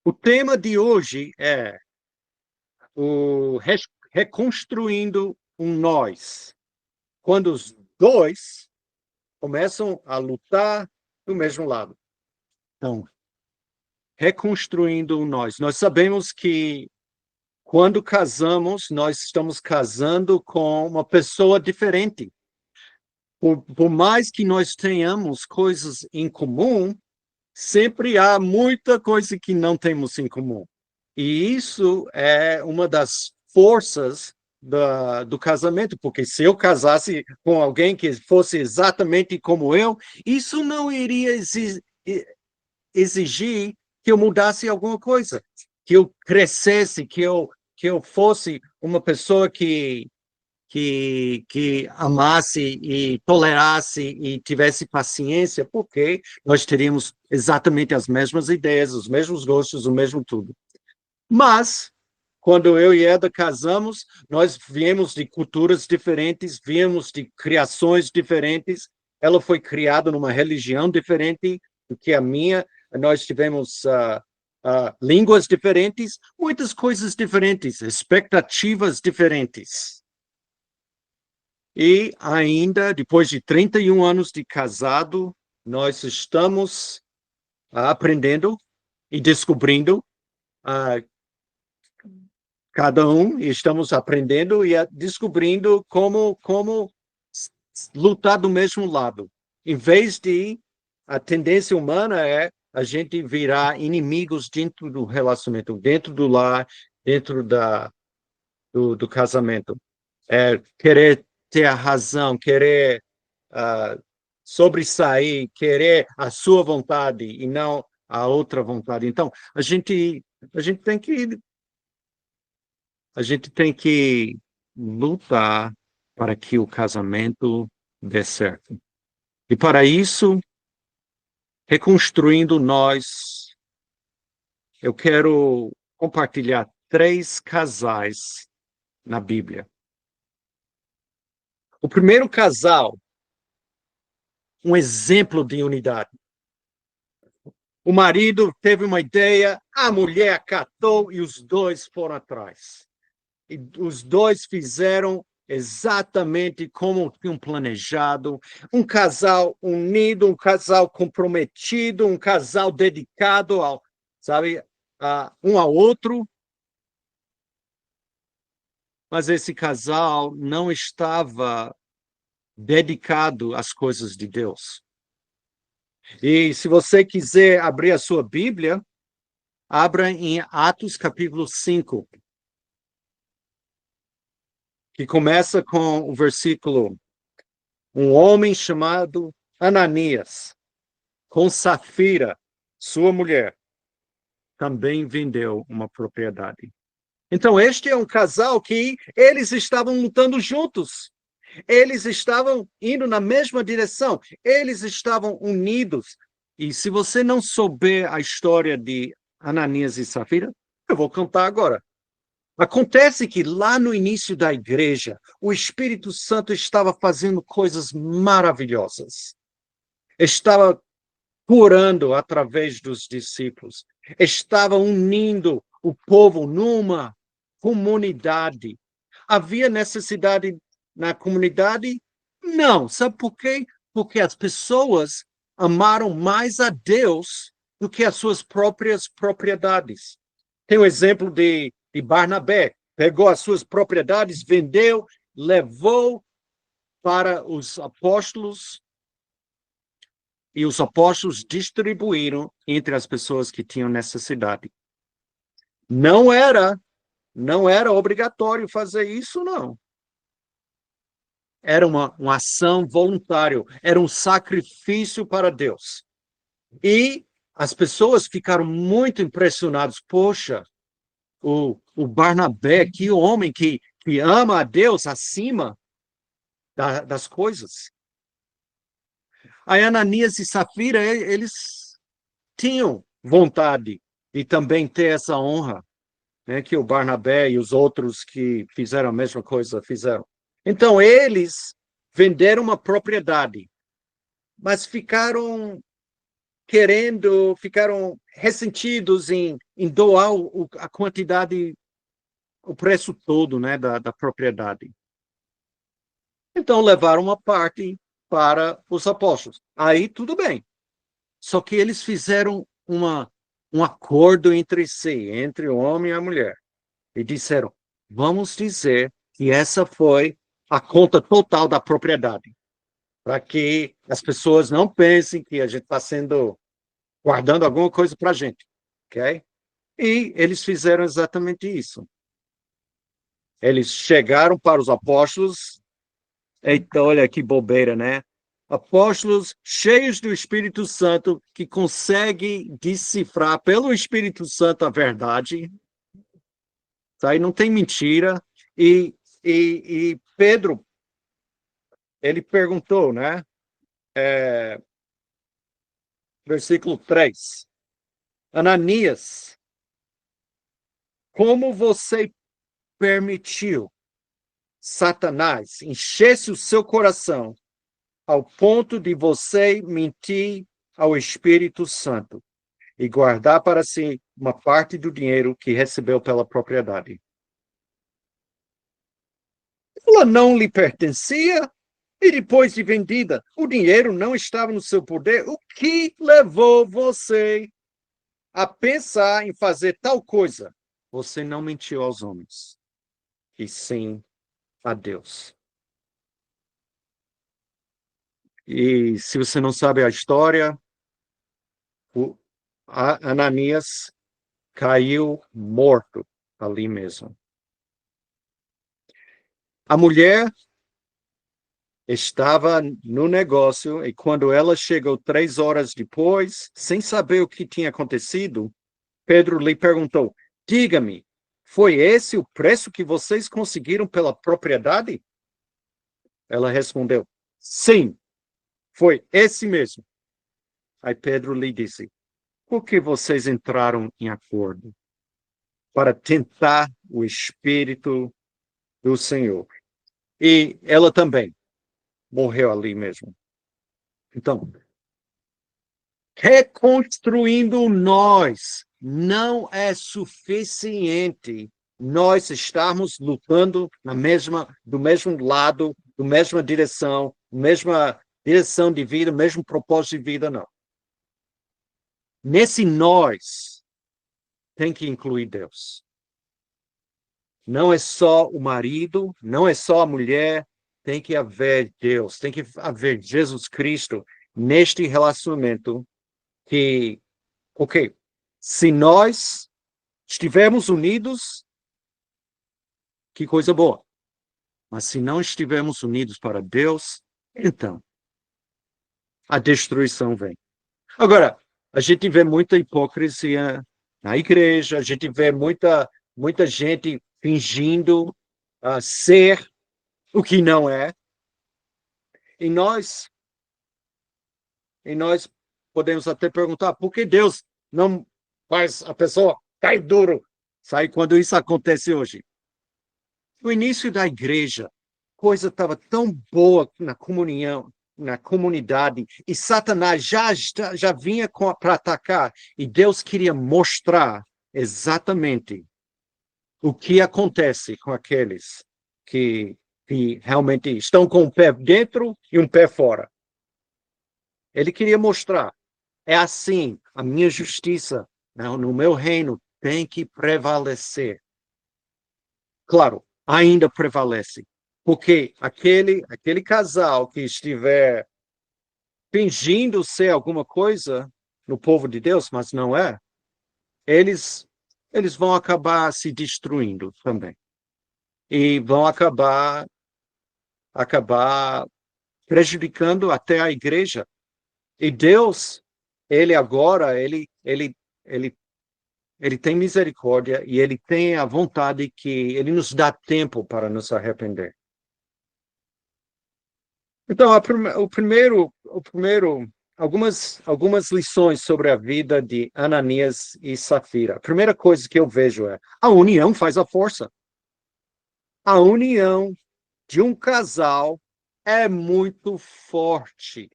O tema de hoje é o reconstruindo um nós, quando os dois começam a lutar do mesmo lado. Então, reconstruindo um nós. Nós sabemos que quando casamos, nós estamos casando com uma pessoa diferente. Por mais que nós tenhamos coisas em comum, sempre há muita coisa que não temos em comum. E isso é uma das forças do casamento, porque se eu casasse com alguém que fosse exatamente como eu, isso não iria exigir que eu mudasse alguma coisa, que eu crescesse, que eu fosse uma pessoa que amasse e tolerasse e tivesse paciência, porque nós teríamos exatamente as mesmas ideias, os mesmos gostos, o mesmo tudo. Mas, quando eu e Eda casamos, nós viemos de culturas diferentes, viemos de criações diferentes. Ela foi criada numa religião diferente do que a minha. Nós tivemos línguas diferentes, muitas coisas diferentes, expectativas diferentes. E ainda, depois de 31 anos de casado, nós estamos aprendendo e descobrindo cada um, e estamos aprendendo e descobrindo como lutar do mesmo lado. Em vez de, a tendência humana é a gente virar inimigos dentro do relacionamento, dentro do lar, dentro do casamento. Querer ter a razão, querer sobressair, querer a sua vontade e não a outra vontade. Então, a gente tem que a gente tem que lutar para que o casamento dê certo. E para isso, reconstruindo nós, eu quero compartilhar 3 casais na Bíblia. O primeiro casal, um exemplo de unidade. O marido teve uma ideia, a mulher acatou e os dois foram atrás. E os dois fizeram exatamente como tinham planejado. Um casal unido, um casal comprometido, um casal dedicado ao, sabe, um ao outro. Mas esse casal não estava dedicado às coisas de Deus. E se você quiser abrir a sua Bíblia, abra em Atos capítulo 5. Que começa com o versículo: um homem chamado Ananias, com Safira, sua mulher, também vendeu uma propriedade. Então, este é um casal que eles estavam lutando juntos. Eles estavam indo na mesma direção. Eles estavam unidos. E se você não souber a história de Ananias e Safira, eu vou contar agora. Acontece que lá no início da igreja, o Espírito Santo estava fazendo coisas maravilhosas. Estava curando através dos discípulos. Estava unindo o povo numa comunidade. Havia necessidade na comunidade? Não. Sabe por quê? Porque as pessoas amaram mais a Deus do que as suas próprias propriedades. Tem o exemplo de Barnabé. Pegou as suas propriedades, vendeu, levou para os apóstolos e os apóstolos distribuíram entre as pessoas que tinham necessidade. Não era obrigatório fazer isso, não. Era uma ação voluntária, era um sacrifício para Deus. E as pessoas ficaram muito impressionadas. Poxa, o Barnabé, que homem que ama a Deus acima das coisas. A Ananias e Safira, eles tinham vontade de também ter essa honra, né, que o Barnabé e os outros que fizeram a mesma coisa fizeram. Então, eles venderam uma propriedade, mas ficaram ficaram ressentidos em doar a quantidade, o preço todo, né, da propriedade. Então, levaram uma parte para os apóstolos. Aí, tudo bem. Só que eles fizeram um acordo entre si, entre o homem e a mulher. E disseram, vamos dizer que essa foi a conta total da propriedade. Para que as pessoas não pensem que a gente está guardando alguma coisa para a gente. Ok? E eles fizeram exatamente isso. Eles chegaram para os apóstolos. Eita, olha que bobeira, né? Apóstolos cheios do Espírito Santo que conseguem decifrar pelo Espírito Santo a verdade. Tá? E não tem mentira. E Pedro, ele perguntou, né? Versículo 3. Ananias, como você permitiu Satanás enchesse o seu coração ao ponto de você mentir ao Espírito Santo e guardar para si uma parte do dinheiro que recebeu pela propriedade? Ela não lhe pertencia e depois de vendida, o dinheiro não estava no seu poder. O que levou você a pensar em fazer tal coisa? Você não mentiu aos homens, e sim a Deus. E se você não sabe a história, Ananias caiu morto ali mesmo. A mulher estava no negócio e quando ela chegou 3 horas depois, sem saber o que tinha acontecido, Pedro lhe perguntou, diga-me, foi esse o preço que vocês conseguiram pela propriedade? Ela respondeu, sim, foi esse mesmo. Aí Pedro lhe disse, por que vocês entraram em acordo? Para tentar o Espírito do Senhor. E ela também morreu ali mesmo. Então, reconstruindo nós não é suficiente nós estarmos lutando do mesmo lado, da mesma direção de vida, mesmo propósito de vida, não. Nesse nós tem que incluir Deus. Não é só o marido, não é só a mulher, tem que haver Deus, tem que haver Jesus Cristo neste relacionamento que, ok, se nós estivermos unidos, que coisa boa. Mas se não estivermos unidos para Deus, então a destruição vem. Agora, a gente vê muita hipocrisia na igreja, a gente vê muita gente fingindo ser o que não é. E nós podemos até perguntar por que Deus não faz a pessoa cair duro? Sabe quando isso acontece hoje? No início da igreja, coisa estava tão boa na comunhão, na comunidade, e Satanás já vinha para atacar, e Deus queria mostrar exatamente o que acontece com aqueles que realmente estão com um pé dentro e um pé fora. Ele queria mostrar, é assim, a minha justiça no meu reino tem que prevalecer. Claro, ainda prevalece, porque aquele casal que estiver fingindo ser alguma coisa no povo de Deus, mas não é, eles vão acabar se destruindo também. E vão acabar prejudicando até a igreja. E Deus, ele tem misericórdia e ele tem a vontade que ele nos dá tempo para nos arrepender. Então, algumas lições sobre a vida de Ananias e Safira. A primeira coisa que eu vejo é a união faz a força. A união de um casal é muito forte.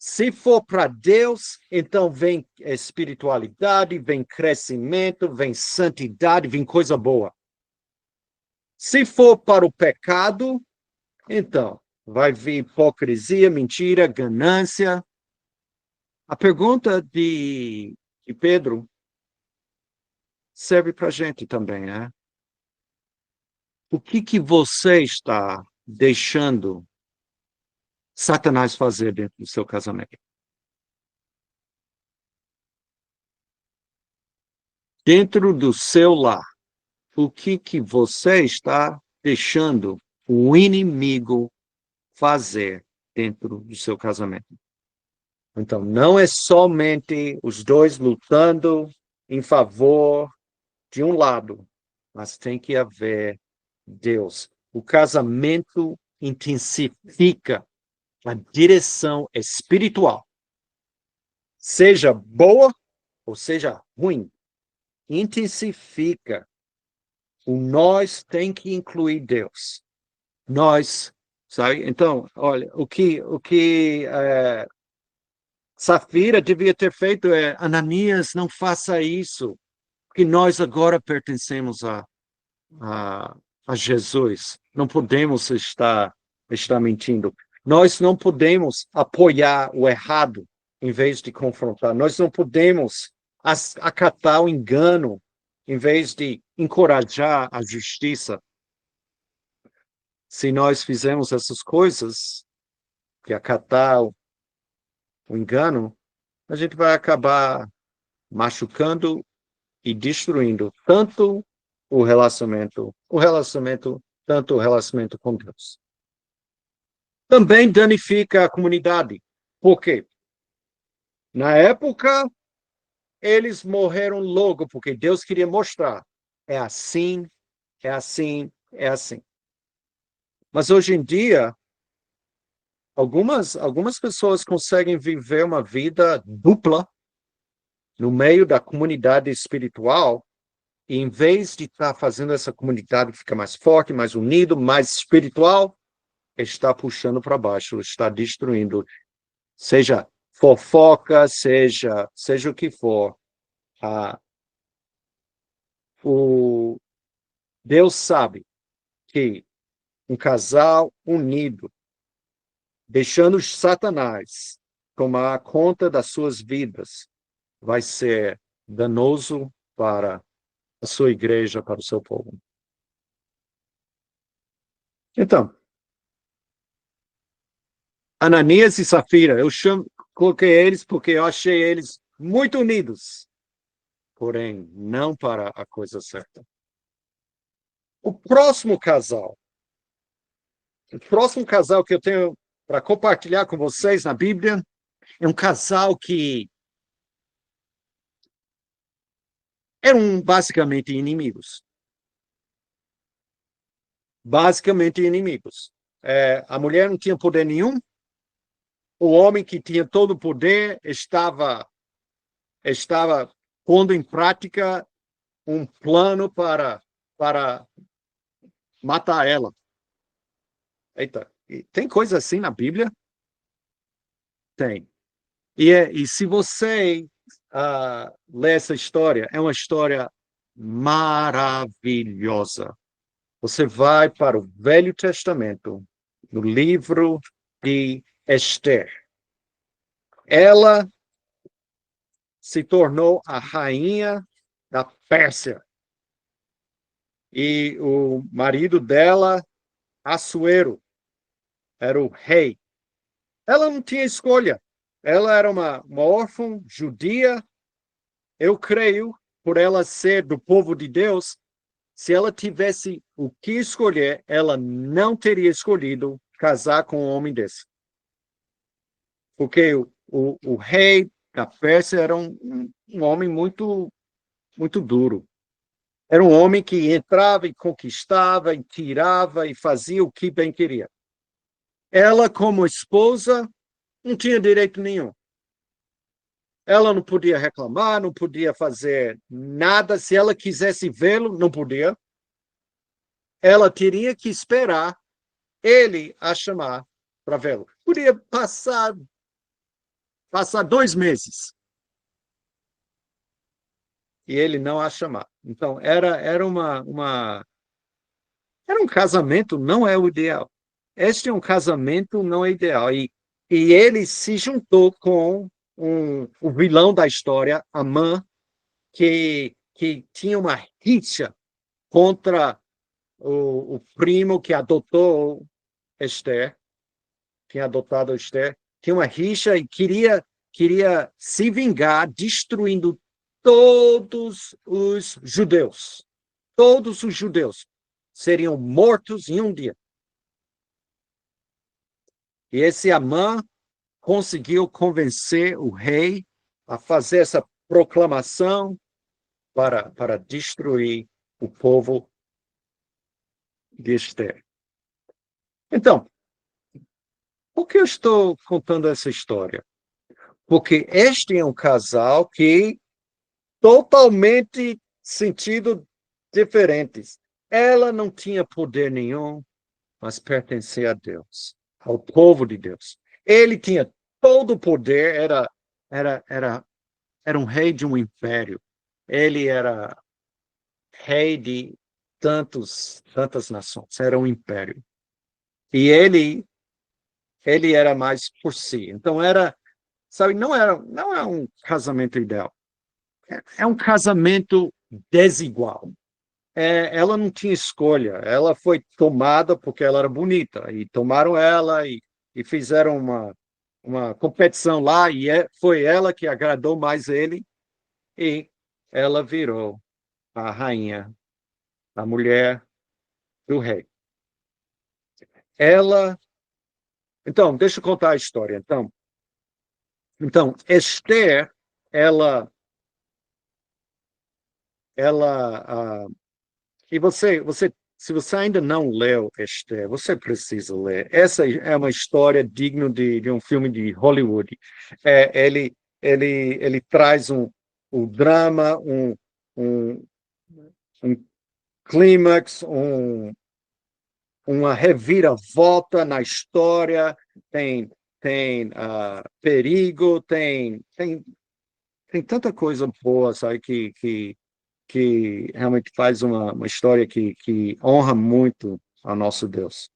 Se for para Deus, então vem espiritualidade, vem crescimento, vem santidade, vem coisa boa. Se for para o pecado, então vai vir hipocrisia, mentira, ganância. A pergunta de Pedro serve para a gente também, né? O que você está deixando Satanás fazer dentro do seu casamento? Dentro do seu lar, o que você está deixando o inimigo fazer dentro do seu casamento? Então, não é somente os dois lutando em favor de um lado, mas tem que haver Deus. O casamento intensifica a direção espiritual, seja boa ou seja ruim, intensifica. O nós tem que incluir Deus. Nós, sabe? Então, olha, o que Safira devia ter feito é, Ananias, não faça isso, porque nós agora pertencemos a, a Jesus. Não podemos estar mentindo. Nós não podemos apoiar o errado em vez de confrontar. Nós não podemos acatar o engano em vez de encorajar a justiça. Se nós fizermos essas coisas, que acatar o engano, a gente vai acabar machucando e destruindo tanto o relacionamento com Deus. Também danifica a comunidade. Por quê? Na época, eles morreram logo, porque Deus queria mostrar. É assim, é assim, é assim. Mas hoje em dia, algumas pessoas conseguem viver uma vida dupla no meio da comunidade espiritual, e em vez de estar fazendo essa comunidade ficar mais forte, mais unido, mais espiritual, está puxando para baixo, está destruindo, seja fofoca, seja o que for. O Deus sabe que um casal unido, deixando Satanás tomar conta das suas vidas, vai ser danoso para a sua igreja, para o seu povo. Então, Ananias e Safira, coloquei eles porque eu achei eles muito unidos, porém não para a coisa certa. O próximo casal que eu tenho para compartilhar com vocês na Bíblia é um casal que eram basicamente inimigos. Basicamente inimigos. A mulher não tinha poder nenhum, o homem que tinha todo o poder estava pondo em prática um plano para matar ela. Eita, tem coisa assim na Bíblia? Tem. E se você ler essa história, é uma história maravilhosa. Você vai para o Velho Testamento, no livro de Esther. Ela se tornou a rainha da Pérsia. E o marido dela, Assuero, era o rei. Ela não tinha escolha. Ela era uma órfã judia. Eu creio, por ela ser do povo de Deus, se ela tivesse o que escolher, ela não teria escolhido casar com um homem desse. Porque o rei da Pérsia era um homem muito, muito duro. Era um homem que entrava e conquistava, e tirava, e fazia o que bem queria. Ela, como esposa, não tinha direito nenhum. Ela não podia reclamar, não podia fazer nada. Se ela quisesse vê-lo, não podia. Ela teria que esperar ele a chamar para vê-lo. Podia passar passar 2 meses. E ele não a chamava. Então, era um casamento, não é o ideal. Este é um casamento, não é ideal. E ele se juntou com o vilão da história, Amã, que tinha uma rixa contra o primo que adotou Esther, tinha adotado Esther, tinha uma rixa e queria se vingar, destruindo todos os judeus. Todos os judeus seriam mortos em um dia. E esse Amã conseguiu convencer o rei a fazer essa proclamação para destruir o povo de Esther. Então, por que eu estou contando essa história? Porque este é um casal que totalmente sentido diferentes. Ela não tinha poder nenhum, mas pertencia a Deus, ao povo de Deus. Ele tinha todo o poder, era um rei de um império. Ele era rei de tantas nações, era um império. E ele era mais por si. Então sabe, não é um casamento ideal. É um casamento desigual. Ela não tinha escolha. Ela foi tomada porque ela era bonita e tomaram ela e fizeram uma competição lá e foi ela que agradou mais ele e ela virou a rainha, a mulher do rei. Ela, então, deixa eu contar a história. Então, Esther, ela, e se você ainda não leu Esther, você precisa ler. Essa é uma história digna de um filme de Hollywood. Ele traz um drama, um, um clímax, uma reviravolta na história, tem perigo, tem tanta coisa boa, sabe, que realmente faz uma história que honra muito ao nosso Deus.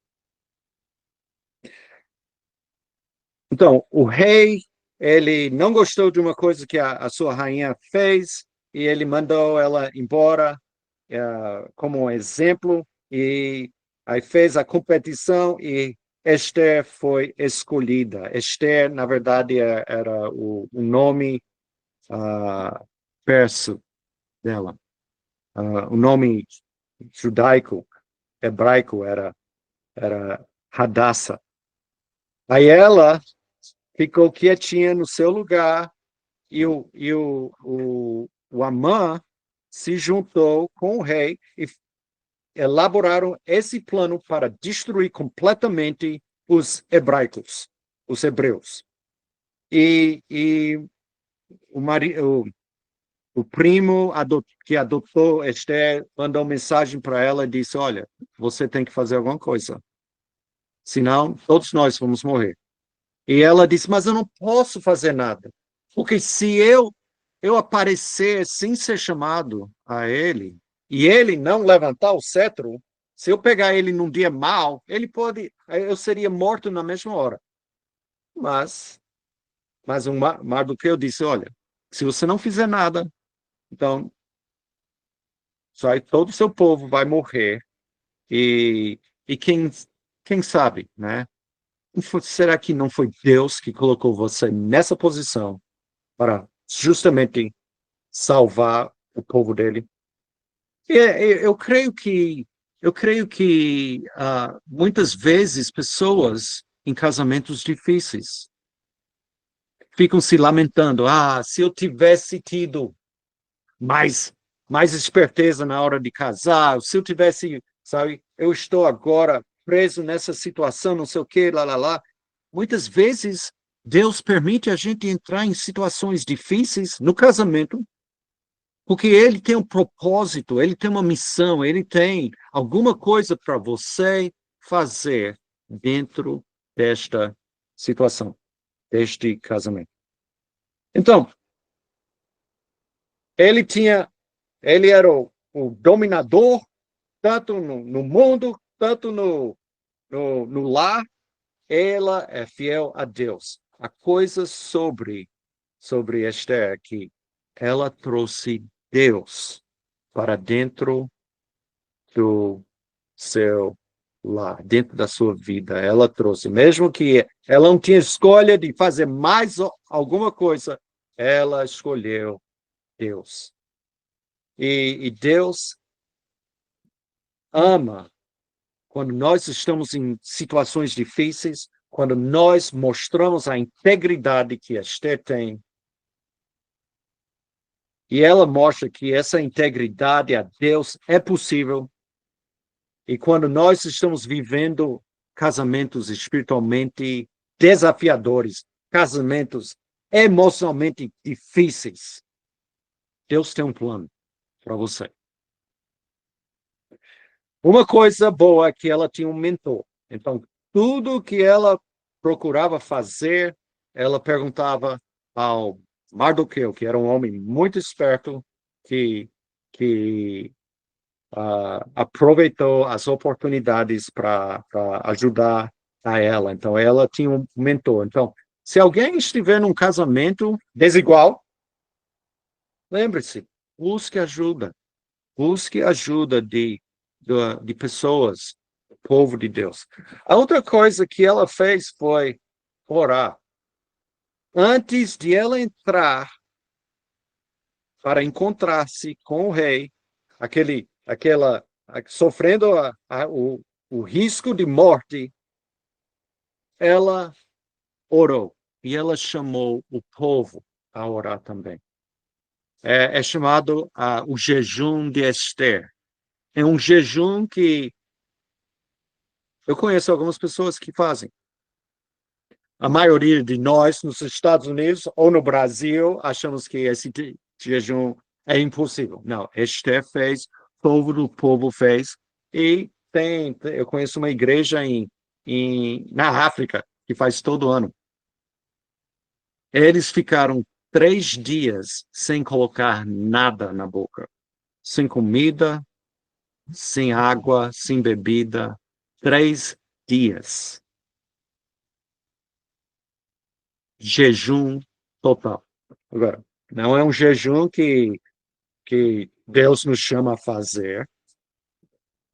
Então, o rei, ele não gostou de uma coisa que a sua rainha fez e ele mandou ela embora como um exemplo e aí fez a competição e Esther foi escolhida. Esther, na verdade, era o nome persa dela. O nome judaico, hebraico, era Hadassah. Aí ela ficou quietinha no seu lugar e o Amã se juntou com o rei e elaboraram esse plano para destruir completamente os hebraicos, os hebreus. E o primo que adotou Esther mandou mensagem para ela e disse: Olha, você tem que fazer alguma coisa, senão todos nós vamos morrer. E ela disse: Mas eu não posso fazer nada, porque se eu aparecer sem ser chamado a ele e ele não levantar o cetro, se eu pegar ele num dia mau, eu seria morto na mesma hora. Mas o Mardoqueu disse: Olha, se você não fizer nada, então todo o seu povo vai morrer e quem sabe, né? Será que não foi Deus que colocou você nessa posição para justamente salvar o povo dele? Eu creio que muitas vezes pessoas em casamentos difíceis ficam se lamentando. Se eu tivesse tido mais mais esperteza na hora de casar, se eu tivesse, sabe, eu estou agora preso nessa situação, não sei o quê, lá, lá, lá. Muitas vezes Deus permite a gente entrar em situações difíceis no casamento, porque ele tem um propósito, ele tem uma missão, ele tem alguma coisa para você fazer dentro desta situação, deste casamento. Então, ele era o dominador, tanto no mundo, tanto no lar. Ela é fiel a Deus. A coisa sobre Esther é que ela trouxe Deus para dentro do seu lar, dentro da sua vida. Ela trouxe, mesmo que ela não tinha escolha de fazer mais alguma coisa, ela escolheu Deus. E Deus ama quando nós estamos em situações difíceis, quando nós mostramos a integridade que a Esther tem. E ela mostra que essa integridade a Deus é possível. E quando nós estamos vivendo casamentos espiritualmente desafiadores, casamentos emocionalmente difíceis, Deus tem um plano para você. Uma coisa boa é que ela tinha um mentor. Então, tudo que ela procurava fazer, ela perguntava ao Mardoqueu, que era um homem muito esperto, que aproveitou as oportunidades para ajudar a ela. Então, ela tinha um mentor. Então, se alguém estiver num casamento desigual, lembre-se, busque ajuda. Busque ajuda de pessoas, do povo de Deus. A outra coisa que ela fez foi orar. Antes de ela entrar para encontrar-se com o rei, sofrendo o risco de morte, ela orou e ela chamou o povo a orar também. É chamado o jejum de Esther. É um jejum que eu conheço algumas pessoas que fazem. A maioria de nós, nos Estados Unidos ou no Brasil, achamos que esse jejum é impossível. Não, Esther fez, todo o povo fez, e eu conheço uma igreja na África que faz todo ano. Eles ficaram 3 dias sem colocar nada na boca, sem comida, sem água, sem bebida, 3 dias. Jejum total. Agora, não é um jejum que Deus nos chama a fazer,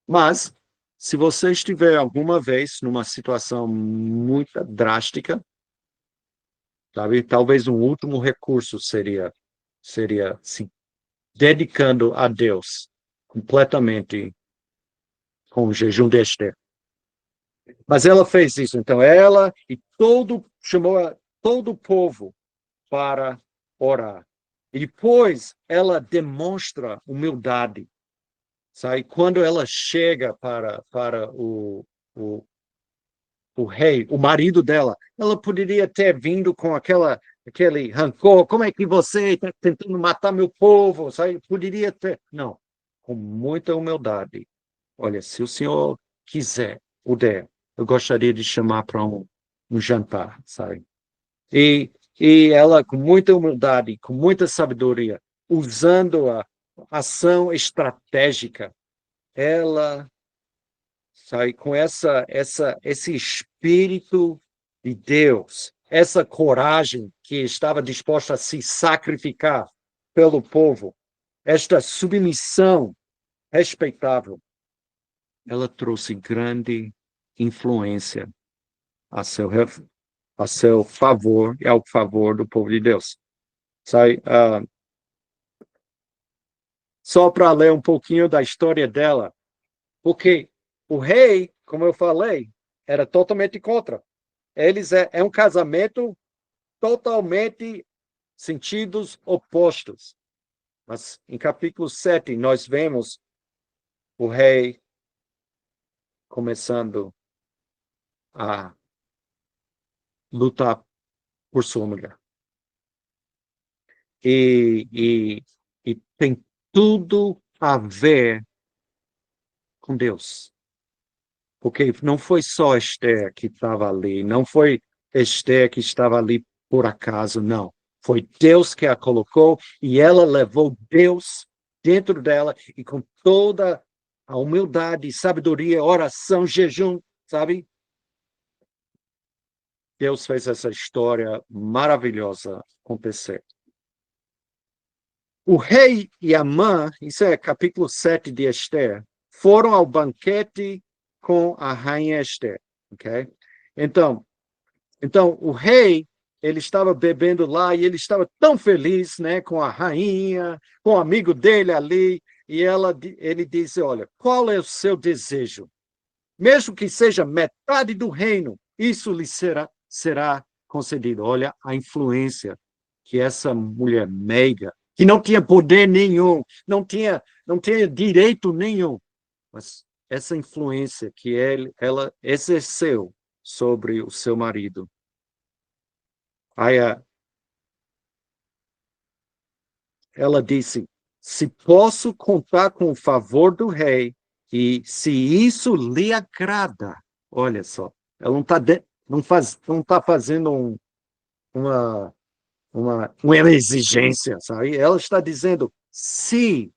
mas se você estiver alguma vez numa situação muito drástica, sabe, talvez um último recurso seria se dedicando a Deus completamente com o jejum de Esther. Mas ela fez isso, então ela e chamou todo o povo para orar. E depois ela demonstra humildade. Sabe? Quando ela chega para o rei, o marido dela, ela poderia ter vindo com aquele rancor. Como é que você está tentando matar meu povo? Sabe? Poderia ter. Não, com muita humildade. Olha, se o senhor quiser, puder, eu gostaria de chamar para um jantar, sabe? E ela, com muita humildade, com muita sabedoria, usando a ação estratégica, ela sai com esse espírito de Deus, essa coragem que estava disposta a se sacrificar pelo povo, esta submissão respeitável, ela trouxe grande influência a seu favor e ao favor do povo de Deus. Sabe? Só para ler um pouquinho da história dela, porque o rei, como eu falei, era totalmente contra. Eles é um casamento totalmente sentidos opostos. Mas em capítulo 7, nós vemos o rei começando a lutar por sua mulher. E tem tudo a ver com Deus. Porque não foi só Esther que estava ali, não foi Esther que estava ali por acaso, não. Foi Deus que a colocou e ela levou Deus dentro dela e com toda a humildade, sabedoria, oração, jejum, sabe? Deus fez essa história maravilhosa acontecer. O rei e a mãe, isso é capítulo 7 de Esther, foram ao banquete com a rainha Esther, ok? Então o rei, ele estava bebendo lá e ele estava tão feliz, né, com a rainha, com o amigo dele ali, e ele disse, olha, qual é o seu desejo? Mesmo que seja metade do reino, isso lhe será concedido. Olha a influência que essa mulher meiga, que não tinha poder nenhum, não tinha direito nenhum, mas essa influência que ela exerceu sobre o seu marido. Aí ela disse, se posso contar com o favor do rei, e se isso lhe agrada, olha só, ela não tá fazendo uma, uma exigência, sabe? Ela está dizendo, se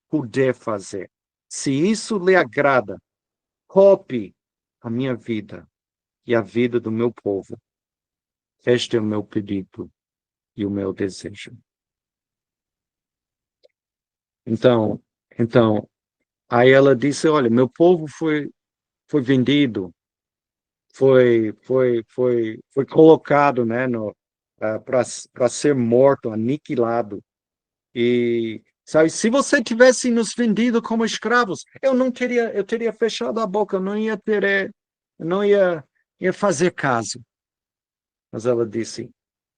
puder fazer, se isso lhe agrada, poupe a minha vida e a vida do meu povo. Este é o meu pedido e o meu desejo. Então, aí ela disse, olha, meu povo foi vendido, foi colocado, né, para ser morto, aniquilado. E, sabe, se você tivesse nos vendido como escravos, eu teria fechado a boca, eu não ia fazer caso. Mas ela disse,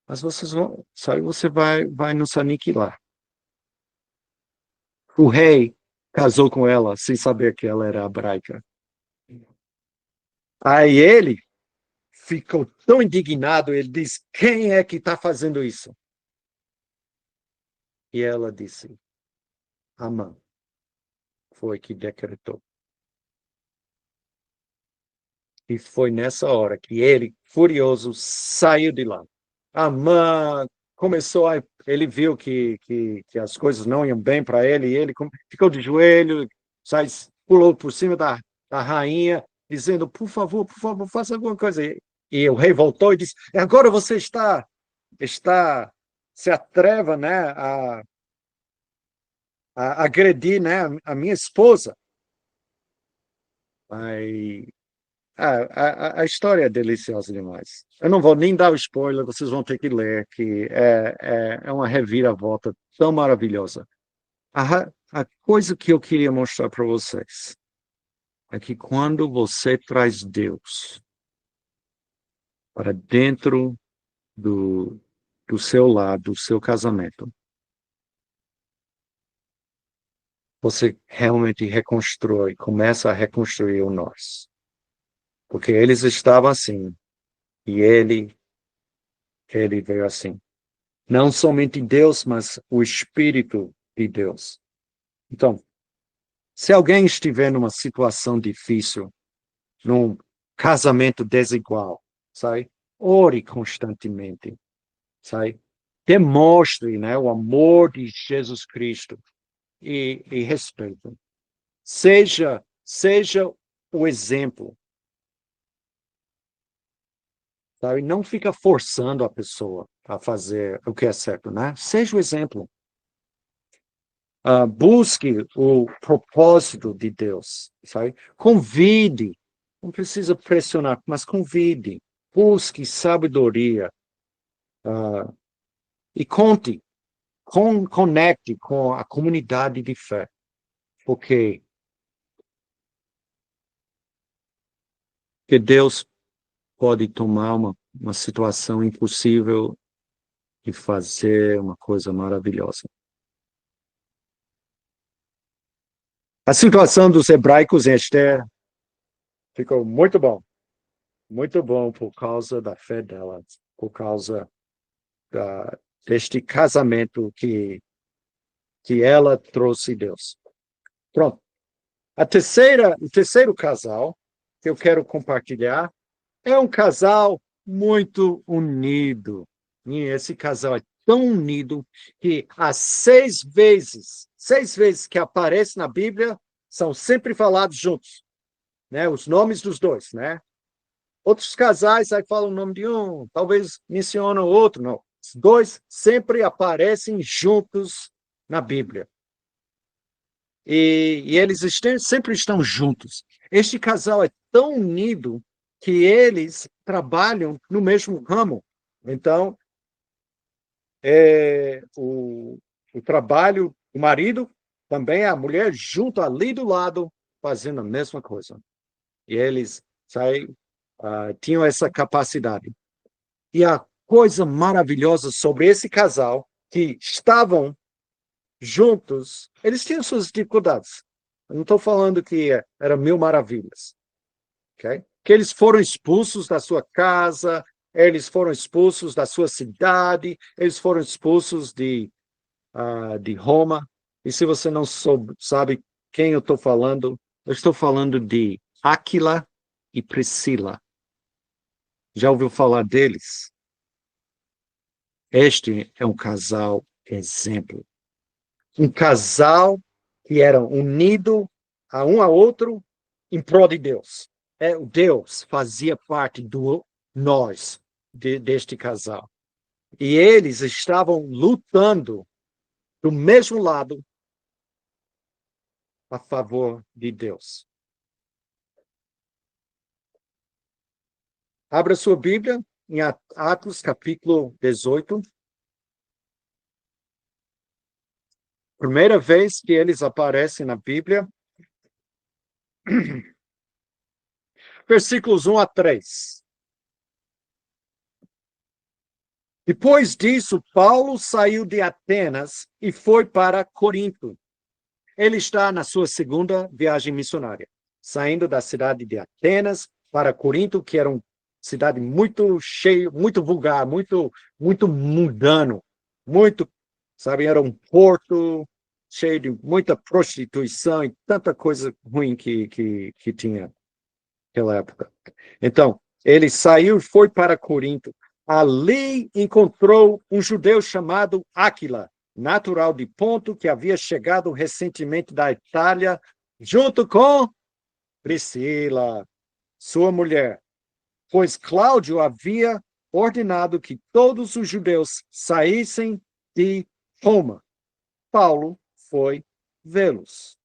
mas vocês vão, sabe, você vai nos aniquilar. O rei casou com ela sem saber que ela era hebraica. Aí ele ficou tão indignado, ele disse, quem é que está fazendo isso? E ela disse, Amã foi que decretou. E foi nessa hora que ele, furioso, saiu de lá. Amã ele viu que as coisas não iam bem para ele, e ele ficou de joelho, pulou por cima da rainha, dizendo, por favor, faça alguma coisa. E o rei voltou e disse, agora você está se atreva, né, a agredir, né, a minha esposa. Aí, a história é deliciosa demais. Eu não vou nem dar o spoiler, vocês vão ter que ler, que é uma reviravolta tão maravilhosa. A coisa que eu queria mostrar para vocês é que quando você traz Deus para dentro do seu lar, do seu casamento, você realmente reconstrói, começa a reconstruir o nós. Porque eles estavam assim, e ele veio assim. Não somente Deus, mas o Espírito de Deus. Então, se alguém estiver numa situação difícil, num casamento desigual, sabe? Ore constantemente, sabe? Demonstre, né, o amor de Jesus Cristo e respeito. Seja o exemplo, sabe? Não fica forçando a pessoa a fazer o que é certo, né? Seja o exemplo. Busque o propósito de Deus, sabe? Convide, não precisa pressionar, mas convide, busque sabedoria, e conecte com a comunidade de fé, porque Deus pode tomar uma situação impossível e fazer uma coisa maravilhosa. A situação dos hebraicos em Esther ficou muito bom por causa da fé dela, por causa deste casamento que ela trouxe Deus. Pronto. O terceiro casal que eu quero compartilhar é um casal muito unido. E esse casal é tão unido que as 6 vezes que aparece na Bíblia, são sempre falados juntos, né? Os nomes dos dois, né? Outros casais aí falam o nome de um, talvez mencionam o outro, não. Os dois sempre aparecem juntos na Bíblia. E eles sempre estão juntos. Este casal é tão unido que eles trabalham no mesmo ramo. Então, o trabalho do marido também a mulher junto ali do lado fazendo a mesma coisa. E eles tinham essa capacidade. E a coisa maravilhosa sobre esse casal, que estavam juntos, eles tinham suas dificuldades. Eu não estou falando que era mil maravilhas. Okay? Que eles foram expulsos da sua casa, eles foram expulsos da sua cidade, eles foram expulsos de Roma. E se você não sabe quem eu estou falando de Áquila e Priscila. Já ouviu falar deles? Este é um casal exemplo. Um casal que era unido a um ao outro em prol de Deus. O Deus fazia parte do nós, deste casal. E eles estavam lutando do mesmo lado a favor de Deus. Abra sua Bíblia em Atos, capítulo 18. Primeira vez que eles aparecem na Bíblia. Versículos 1 a 3. Depois disso, Paulo saiu de Atenas e foi para Corinto. Ele está na sua segunda viagem missionária, saindo da cidade de Atenas para Corinto, que era uma cidade muito cheia, muito vulgar, muito mundano, era um porto cheio de muita prostituição e tanta coisa ruim que tinha naquela época. Então, ele saiu e foi para Corinto. Ali encontrou um judeu chamado Áquila, natural de Ponto, que havia chegado recentemente da Itália, junto com Priscila, sua mulher, pois Cláudio havia ordenado que todos os judeus saíssem de Roma. Paulo foi vê-los.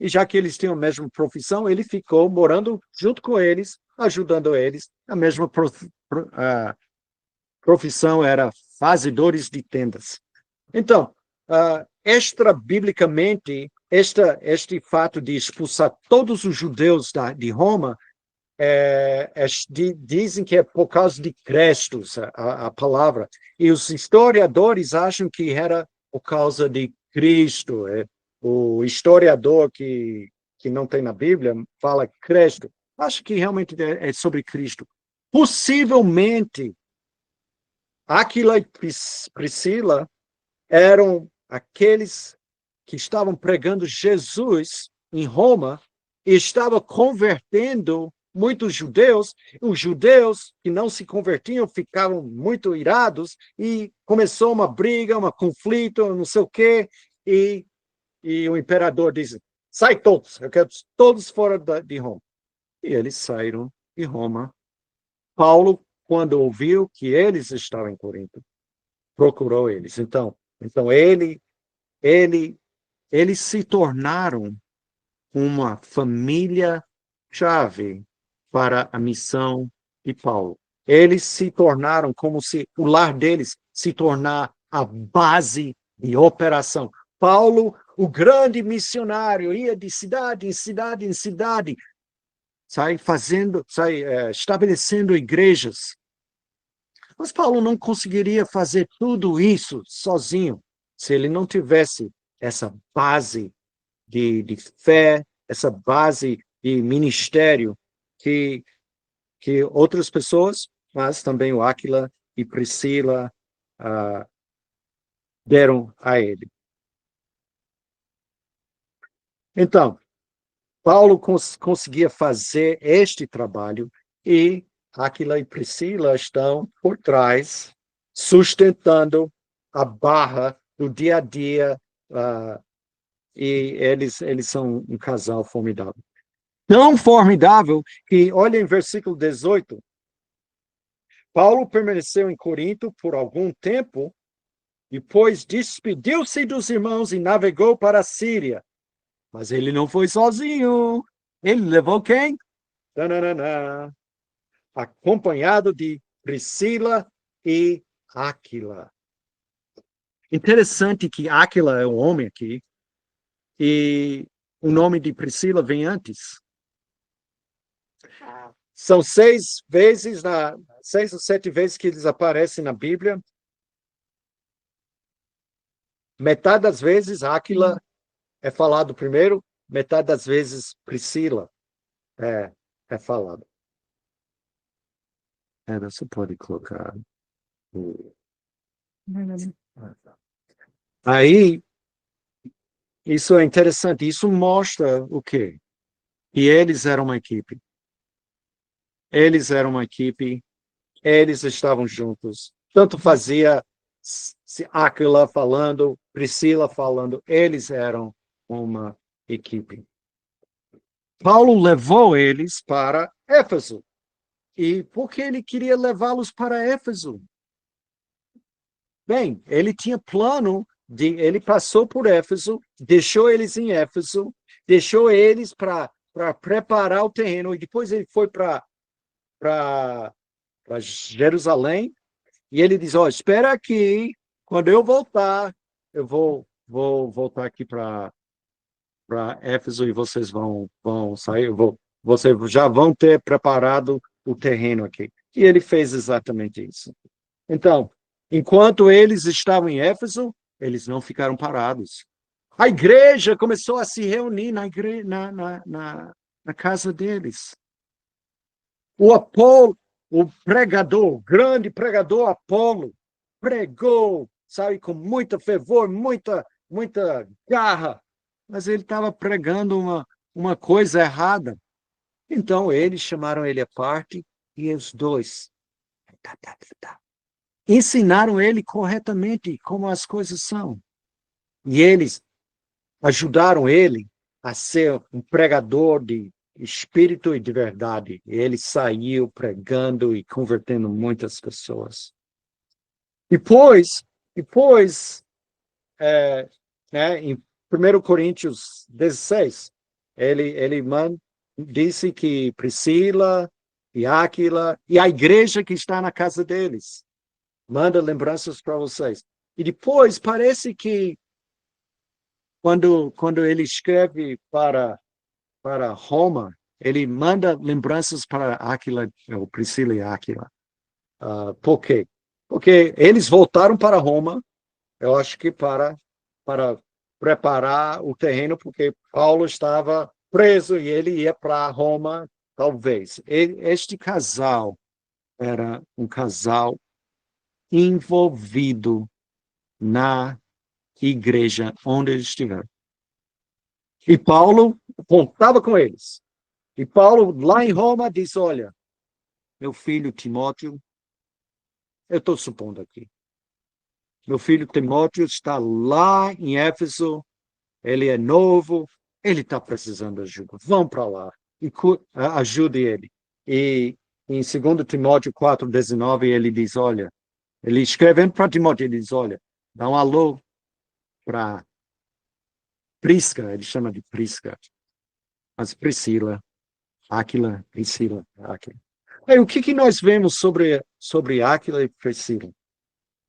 E já que eles tinham a mesma profissão, ele ficou morando junto com eles, ajudando eles. A mesma profissão era fazedores de tendas. Então, extra-biblicamente, este fato de expulsar todos os judeus de Roma, dizem que é por causa de Crestos, a palavra. E os historiadores acham que era por causa de Cristo. O historiador que não tem na Bíblia fala Cristo. Acho que realmente é sobre Cristo. Possivelmente, Áquila e Priscila eram aqueles que estavam pregando Jesus em Roma e estavam convertendo muitos judeus. Os judeus que não se convertiam ficavam muito irados e começou uma briga, um conflito, não sei o quê, e o imperador diz, sai todos, eu quero todos fora de Roma. E eles saíram de Roma. Paulo, quando ouviu que eles estavam em Corinto, procurou eles. Então eles se tornaram uma família-chave para a missão de Paulo. Eles se tornaram como se o lar deles se tornar a base de operação. Paulo, o grande missionário, ia de cidade em cidade em cidade, estabelecendo igrejas. Mas Paulo não conseguiria fazer tudo isso sozinho, se ele não tivesse essa base de fé, essa base de ministério que outras pessoas, mas também o Áquila e Priscila deram a ele. Então, Paulo conseguia fazer este trabalho e Áquila e Priscila estão por trás, sustentando a barra do dia a dia, e eles são um casal formidável. Tão formidável que, olha em versículo 18, Paulo permaneceu em Corinto por algum tempo, depois despediu-se dos irmãos e navegou para a Síria. Mas ele não foi sozinho. Ele levou quem? Tananana. Acompanhado de Priscila e Áquila. Interessante que Áquila é um homem aqui, e o nome de Priscila vem antes. São 6 ou 7 vezes que eles aparecem na Bíblia. Metade das vezes Áquila é falado primeiro, metade das vezes Priscila é falado. Você pode colocar. Aí, isso é interessante. Isso mostra o quê? Que eles eram uma equipe. Eles eram uma equipe. Eles estavam juntos. Tanto fazia Áquila falando, Priscila falando. Eles eram uma equipe. Paulo levou eles para Éfeso. E por que ele queria levá-los para Éfeso? Bem, ele tinha plano ele passou por Éfeso, deixou eles em Éfeso, deixou eles para preparar o terreno, e depois ele foi para Jerusalém, e ele diz, espera aqui, quando eu voltar, eu vou voltar aqui para Éfeso, e vocês vão sair, vocês já vão ter preparado o terreno aqui. E ele fez exatamente isso. Então, enquanto eles estavam em Éfeso, eles não ficaram parados. A igreja começou a se reunir na casa deles. O pregador, grande pregador Apolo, pregou, sabe, com muita fervor, muita garra, mas ele estava pregando uma coisa errada. Então, eles chamaram ele à parte e os dois ensinaram ele corretamente como as coisas são. E eles ajudaram ele a ser um pregador de espírito e de verdade. E ele saiu pregando e convertendo muitas pessoas. Depois em 1 Coríntios 16, ele disse que Priscila e Áquila e a igreja que está na casa deles manda lembranças para vocês. E depois parece que quando ele escreve para Roma, ele manda lembranças para Áquila, ou Priscila e Áquila. Por quê? Porque eles voltaram para Roma, eu acho que para preparar o terreno, porque Paulo estava preso e ele ia para Roma, talvez. Este casal era um casal envolvido na igreja onde eles estiveram. E Paulo contava com eles. E Paulo, lá em Roma, diz, olha, meu filho Timóteo, eu estou supondo aqui, meu filho Timóteo está lá em Éfeso, ele é novo, ele está precisando de ajuda. Vão para lá e ajude ele. E em 2 Timóteo 4,19, ele diz, olha, ele escrevendo para Timóteo, ele diz, olha, dá um alô para Prisca, ele chama de Prisca, mas Priscila, Áquila, Priscila, Áquila. Aí, o que nós vemos sobre Áquila e Priscila?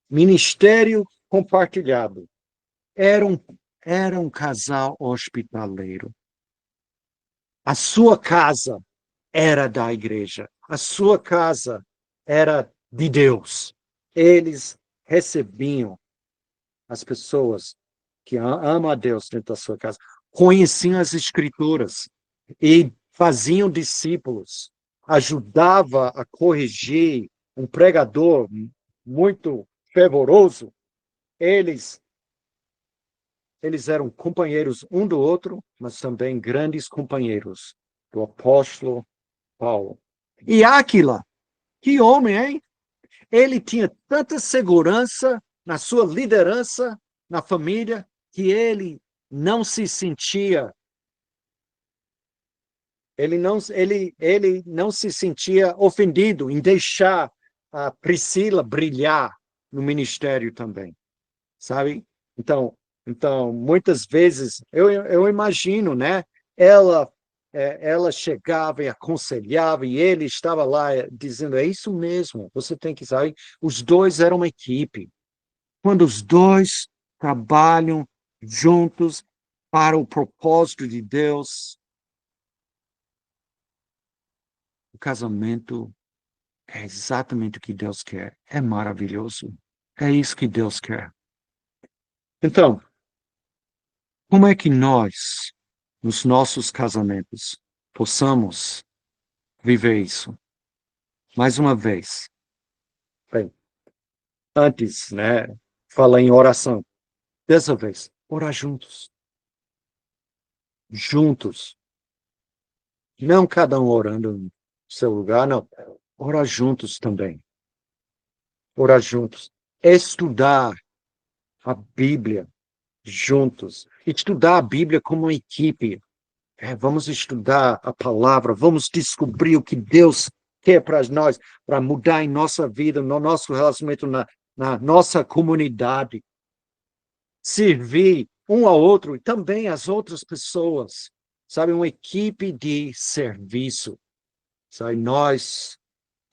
Ministério compartilhado. Era um casal hospitaleiro. A sua casa era da igreja. A sua casa era de Deus. Eles recebiam as pessoas que amam a Deus dentro da sua casa, conheciam as Escrituras e faziam discípulos. Ajudava a corrigir um pregador muito fervoroso. Eles eram companheiros um do outro, mas também grandes companheiros do apóstolo Paulo. E Áquila, que homem, hein? Ele tinha tanta segurança na sua liderança, na família, que não se sentia, ele não se sentia ofendido em deixar a Priscila brilhar no ministério também, sabe? Então, muitas vezes, eu imagino, né? Ela, ela chegava e aconselhava, e ele estava lá dizendo, é isso mesmo, você tem que saber. Os dois eram uma equipe. Quando os dois trabalham juntos para o propósito de Deus, o casamento é exatamente o que Deus quer. É maravilhoso. É isso que Deus quer. Então, como é que nós, nos nossos casamentos, possamos viver isso? Mais uma vez, bem, antes, né, falar em oração. Dessa vez, orar juntos. Juntos. Não cada um orando no seu lugar, não. Orar juntos também. Orar juntos. Estudar a Bíblia juntos. Estudar a Bíblia como uma equipe. Vamos estudar a palavra, vamos descobrir o que Deus quer para nós, para mudar em nossa vida, no nosso relacionamento, na nossa comunidade. Servir um ao outro e também as outras pessoas. Sabe, uma equipe de serviço. Sabe,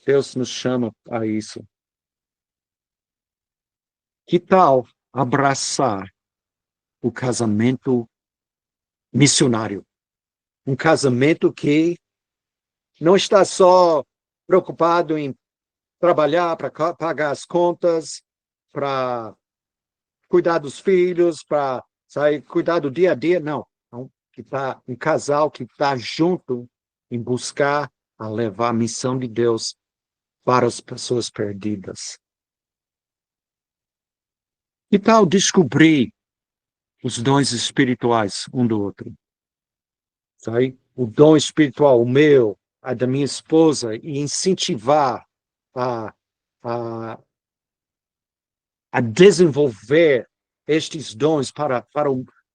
Deus nos chama a isso. Que tal abraçar o casamento missionário? Um casamento que não está só preocupado em trabalhar para pagar as contas, para cuidar dos filhos, para cuidar do dia a dia, não. Que tá um casal que está junto em buscar a levar a missão de Deus para as pessoas perdidas. Que tal descobrir os dons espirituais um do outro? Sabe? O dom espiritual, o meu, a da minha esposa, e incentivar a, a, a desenvolver estes dons para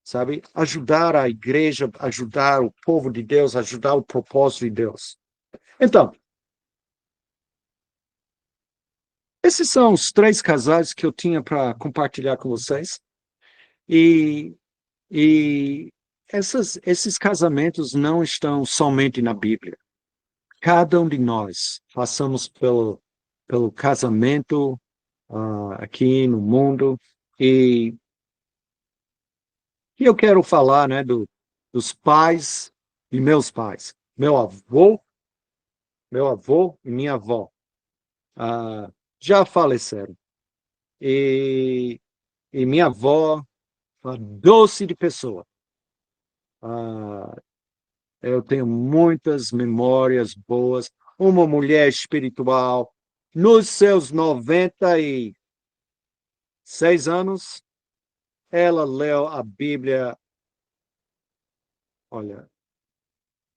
sabe, ajudar a igreja, ajudar o povo de Deus, ajudar o propósito de Deus. Então, esses são os 3 casais que eu tinha para compartilhar com vocês. E esses casamentos não estão somente na Bíblia. Cada um de nós passamos pelo casamento aqui no mundo. E eu quero falar, né, dos pais e meus pais. Meu avô e minha avó já faleceram. E minha avó, uma doce de pessoa. Eu tenho muitas memórias boas. Uma mulher espiritual, nos seus 96 anos, ela leu a Bíblia, olha,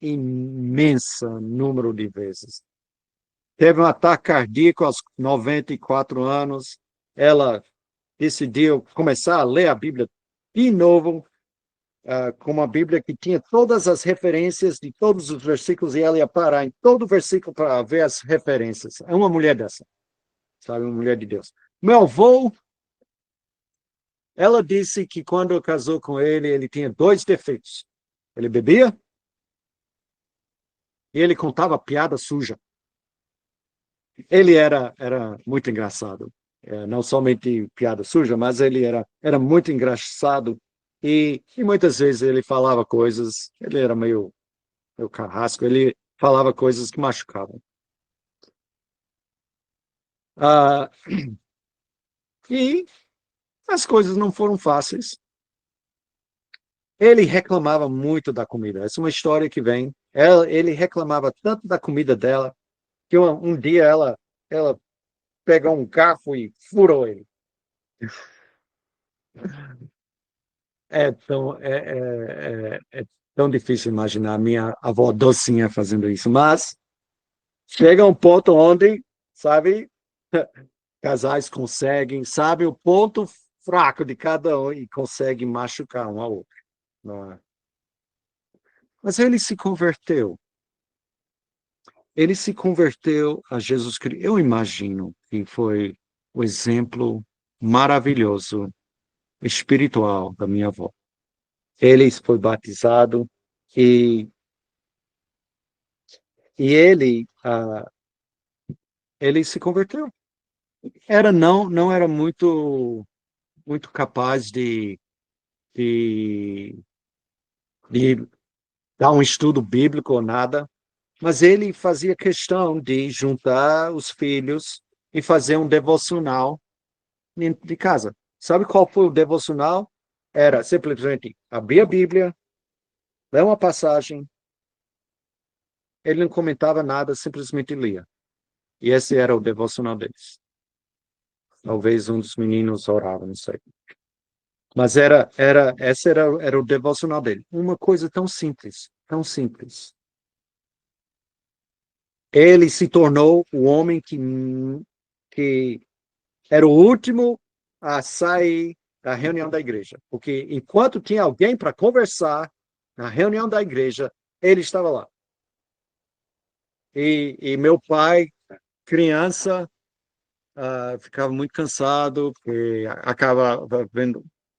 imensa número de vezes. Teve um ataque cardíaco aos 94 anos. Ela decidiu começar a ler a Bíblia de novo, com uma Bíblia que tinha todas as referências de todos os versículos, e ela ia parar em todo versículo para ver as referências. É uma mulher dessa, sabe? Uma mulher de Deus. Meu avô, ela disse que quando casou com ele tinha 2 defeitos. Ele bebia e ele contava piada suja. Ele era muito engraçado. Não somente piada suja, mas ele era muito engraçado. E muitas vezes ele falava coisas, ele era meio carrasco, ele falava coisas que machucavam. E as coisas não foram fáceis. Ele reclamava muito da comida. Essa é uma história que vem. Ele reclamava tanto da comida dela que um dia ela pegou um garfo e furou ele. É tão difícil imaginar a minha avó docinha fazendo isso, mas chega um ponto onde, sabe, Casais conseguem, sabe o ponto fraco de cada um e conseguem machucar um ao outro. Não é? Mas ele se converteu. Ele se converteu a Jesus Cristo. Eu imagino que foi o exemplo maravilhoso espiritual da minha avó. Ele foi batizado e, e ele se converteu. Não era muito capaz de, de dar um estudo bíblico ou nada, mas ele fazia questão de juntar os filhos e fazer um devocional dentro de casa. Sabe qual foi o devocional? Era simplesmente abrir a Bíblia, ler uma passagem, ele não comentava nada, simplesmente lia. E esse era o devocional deles. Talvez um dos meninos orava, não sei. Mas era o devocional dele. Uma coisa tão simples, tão simples. Ele se tornou o homem que era o último a sair da reunião da igreja. Porque enquanto tinha alguém para conversar na reunião da igreja, ele estava lá. E meu pai, criança, ficava muito cansado, porque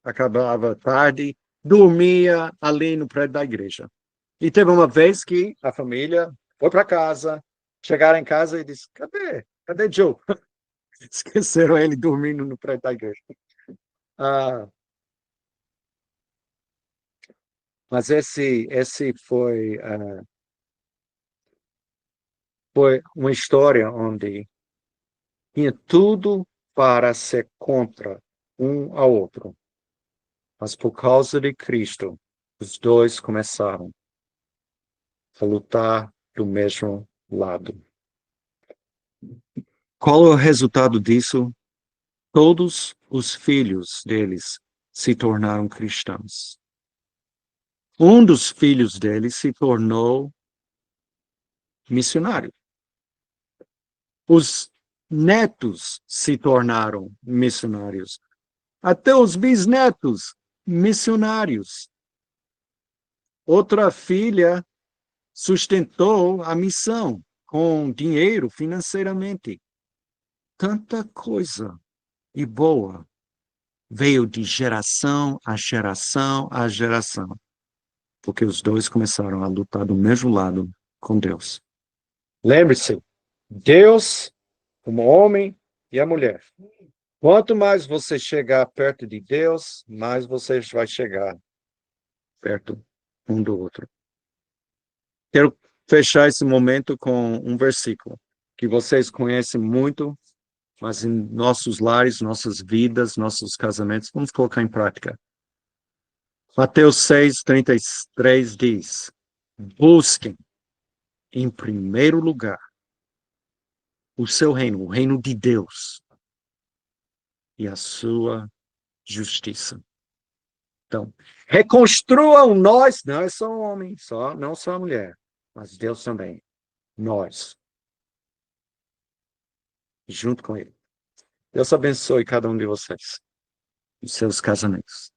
acabava tarde, dormia ali no prédio da igreja. E teve uma vez que a família foi para casa, chegaram em casa e disse: Cadê Joe? Esqueceram ele dormindo no prédio da igreja. Ah, mas esse foi uma história onde tinha tudo para ser contra um ao outro. Mas por causa de Cristo, os dois começaram a lutar do mesmo lado. Qual é o resultado disso? Todos os filhos deles se tornaram cristãos. Um dos filhos deles se tornou missionário. Os netos se tornaram missionários. Até os bisnetos, missionários. Outra filha sustentou a missão com dinheiro, financeiramente. Tanta coisa e boa veio de geração a geração a geração, porque os dois começaram a lutar do mesmo lado com Deus. Lembre-se, Deus, como homem e a mulher. Quanto mais você chegar perto de Deus, mais você vai chegar perto um do outro. Quero fechar esse momento com um versículo que vocês conhecem muito, mas em nossos lares, nossas vidas, nossos casamentos, vamos colocar em prática. Mateus 6:33 diz: Busquem em primeiro lugar o seu reino, o reino de Deus e a sua justiça. Então, reconstruam nós, não é só o homem, não só a mulher, mas Deus também, nós, junto com Ele. Deus abençoe cada um de vocês e seus casamentos.